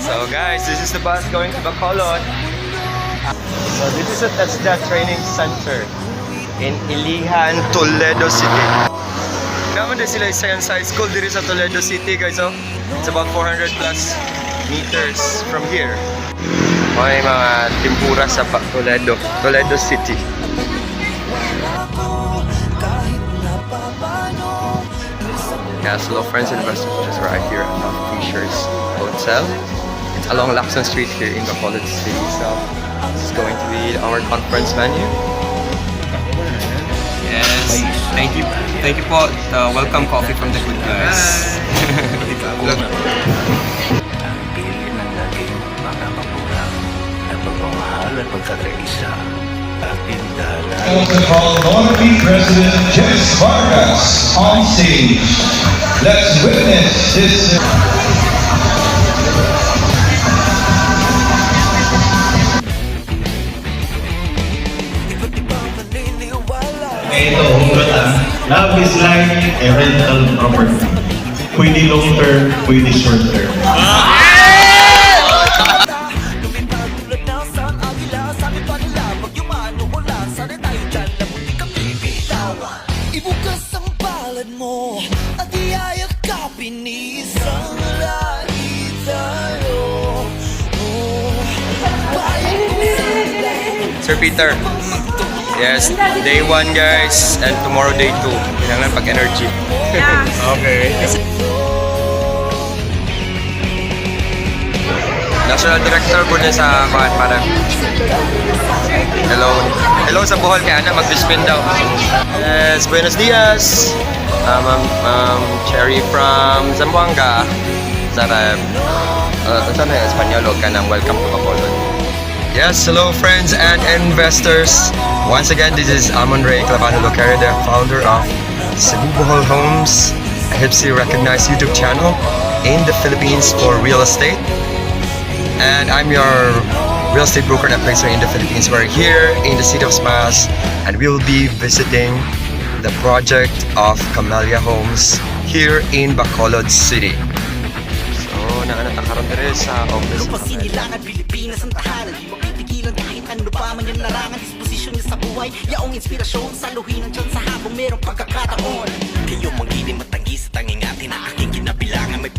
So guys, this is the bus going to Bacolod. So this is a TESDA training center in Ilihan, Toledo City. Naman din sila Science High School diri sa Toledo City guys. So it's about 400 plus meters from here. May mga timpura sa Toledo City. Yeah, so hello friends and investors, just right here at the Fishers Hotel. It's along Lacson Street here in Bacolod City. So this is going to be our conference venue. Yes, thank you po. Welcome coffee from the good guys. Look. To call Honorary President Jess Vargas on stage. Let's witness this. Ito, hugot love is like a rental property. Pwede long term, pwede short term. Ibukas ang palad mo at iyayakapin ni isang lahi tayo. Sir Peter. Yes, day 1 guys, and tomorrow day 2. Kailangan pag-energy. Okay. National Director po niya sa para. Hello. Hello sa Bohol kay Ana, mag-spin daw. Yes, buenos dias. Cherry from Zamboanga. Sarap. Saan na yung Espanyol? Ka ng welcome to Bacolod. Yes, hello friends and investors. Once again, this is Amon Ray Clavano Locario, the founder of Cebu Bohol Homes, a hipsy recognized YouTube channel in the Philippines for real estate. And I'm your real estate broker and appraiser in the Philippines. We're here in the city of Smas, and we'll be visiting the project of Camellia Homes here in Bacolod City. So, naanatakaroon na rin sa office. Pasinilangan Pilipinas ang tahanan, di mapipigilan kahit ano pa man yung larangan. Disposisyon niya sa buhay, yaong inspirasyon, saluhin ang tiyan sa habang merong pagkakataon. Kayo mang hindi matanggi sa tanging atin na aking kinabilangan. May